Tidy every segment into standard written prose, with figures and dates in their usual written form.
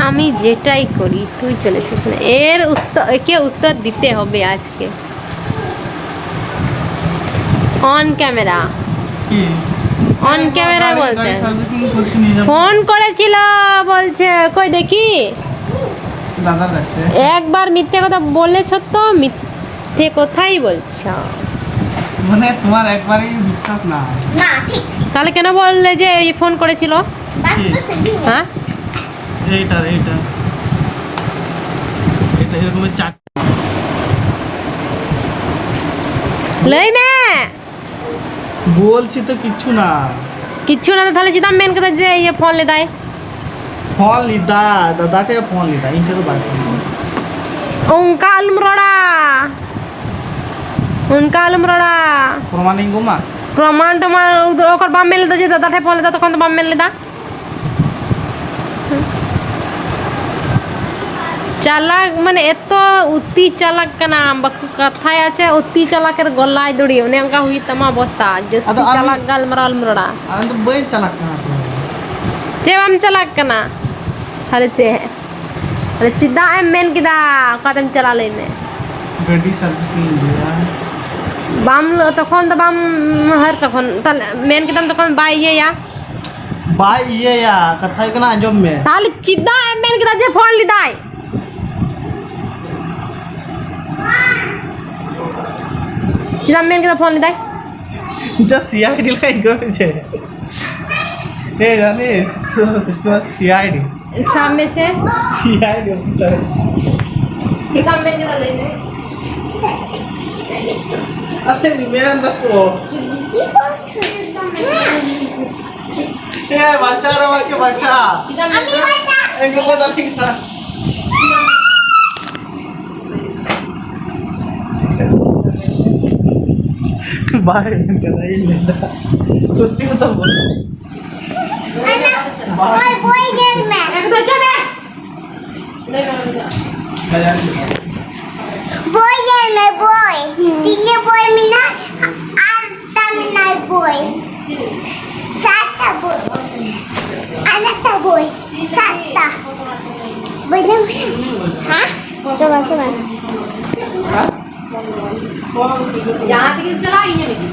আমি যেটাই করি তুই চলে এসেছিস না, এর উত্তর একে উত্তর দিতে হবে আজকে অন ক্যামেরা। অন ক্যামেরা বলছে ফোন করেছিল বলছে কই দেখি দাদা যাচ্ছে একবার মিথ্যে কথা বলেছ তো, মিথ্যে কথাই বলছো মানে তোমার একবারই বিশ্বাস না না ঠিক তাহলে কেন বললে যে এই ফোন করেছিল? বাট তো সেটি হ্যাঁ এইটা এরকমের চার লই না বলছি তো কিচ্ছু না কিচ্ছু না তাহলে চিতাম মেন কথা যে ये ফোন ले দাই ফোন লিদা দাদাটে ফোন লিদা ইন্টারো বাকি उनका अलमरोड़ा প্রমাণ গোমা प्रमाण তোমার ওকর বাম মেলে দা যে দাদাঠে ফোন লেদা তখন তো বাম মেলে দা চালাক মানে এত অতি চালাক কেনা বাকু কথায় আছে অতি চালাকের গলায় দড়ি অনে অঙ্কা হুই তামা অবস্থা জস্তি চালাক গালমরালমরড়া আমি তো বই চালাক না তো যে বাম চালাক কেনা তাহলে চে তাহলে চিদা এম মেন কিদা কদম চালা লেনে গাড়ি সার্ভিসিং দিয়া বাম তখন তো বাম হর তখন তাহলে মেন কিদাম তখন বাই ইয়া বাই ইয়া কথাই কেনা আজম মে তাহলে চিদা এম মেন কিদা যে ফোন লিদাই চিদা মেন কিদা ফোন লিদাই যা সিআইডি লাই গেছে এ জানিস সিআইডি सामने से সিআইডি অফিসার चिदा मेन किदा लेने আপনি নিবেন তো এ বাচ্চা রে বাকি বাচ্চা चिदा আমি বাচ্চা এগুলো কথা ঠিক না বাইরে কেনাই নেদা সত্যি কথা বল ওই বই গেল মে एक तो चले বই গেল মে বই তিনটে বই মিনা আর তামিনাই বই সাতটা বই আরেকটা বই সাতটা বই না হ্যাঁ চলো চলো यहाँ तक चला ही नहीं मिली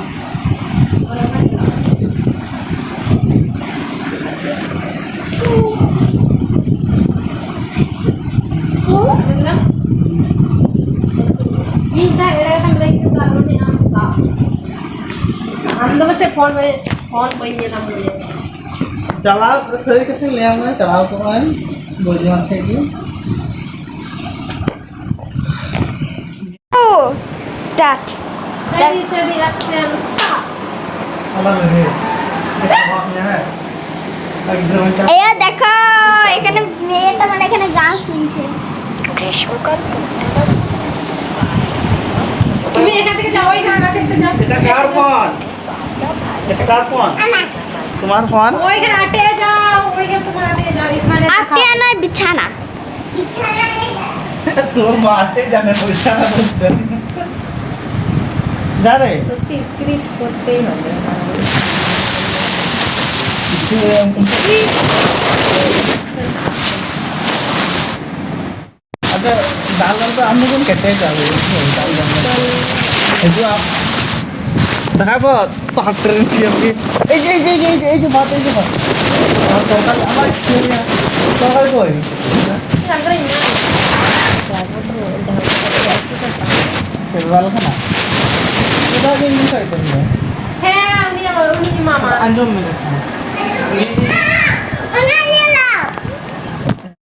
फोन चलाओ सही कैसे ले आऊंगा चलाओ तो मैं बोलिए मत की স্টার্ট अलग है है एकदम এই দেখো এখানে মেয়েটা মানে এখানে গান শুনছে গ্রীষ্মকাল তুমি এখান থেকে যাও ওইখানে দেখতে যাও এটা কার ফোন এটা কার ফোন তোমার ফোন ওইখানে আটে যাও ওইখানে তোমার আটে যাও এখানে আটে না বিছানা বিছানা তোর মারতে জানে পয়সা না বলতে যা রে সত্যি স্ক্রিপ্ট করতেই হবে अच्छा दाल वाल तो हम लोग कहते हैं चालू जो आप देखा को डॉक्टर की अपनी ए जो बात और तो कल हमारे तो कल कोई फिर वाला है ना इधर भी नहीं करते हैं হ্যাঁ উনি মামা अंजुम में देखा